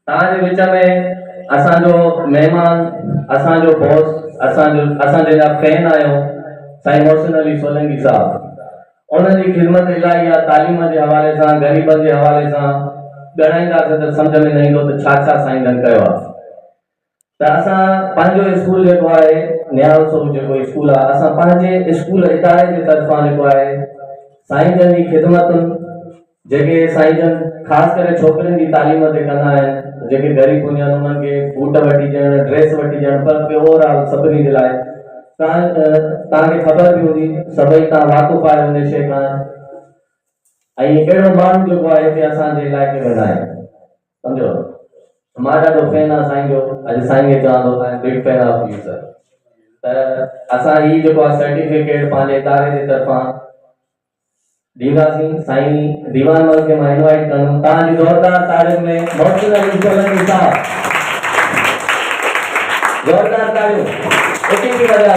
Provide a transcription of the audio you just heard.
तव्हांजे विच में असांजो महिमान, असांजो बॉस, असांजे जा फैन आहियो साईं मोहसिन अली सोलंकी साहब। उन्हनि जी ख़िदमत इलाही आहे, तालीम जे हवाले सां, ग़रीबनि जे हवाले सां ॻणाईंदासीं त सम्झ में न ईंदो त छा छा साईं जन कयो आहे। त असां पंहिंजो स्कूल जेको आहे निहाल स्वरूप जेको स्कूल आहे, असां पंहिंजे स्कूल इदारे जे तरफ़ां जेको आहे साईं जन जी ख़िदमतुनि जेके साईं जन ख़ासि करे छोकिरियुनि जी तालीम ते कंदा आहिनि, जेके ग़रीब हूंदा आहिनि उन्हनि खे बूट वठी ॾियणु, ड्रेस वठी ॾियणु, पर ओवरऑल सभिनी जे लाइ तव्हांखे ख़बर बि हूंदी, सभई तव्हां वाक़ुफ़ आहियो हिन शइ खां। ऐं अहिड़ो माण्हू जेको आहे हिते असांजे इलाइक़े में न आहे, सम्झो। मां ॾाढो फैन आहियां साईं जो, अॼु साईं खे चवां थो आहियां big fan of U sir. त असां ही जेको आहे सर्टिफिकेट पंहिंजे इदारे जे तरफ़ां दीवासी साईं दीवानमल के मैं इनवाइट करूं, ताजी जोरदार तालियों में मोहसिन अली सोलंकी साहब, जोरदार तालियों। एक ही बजा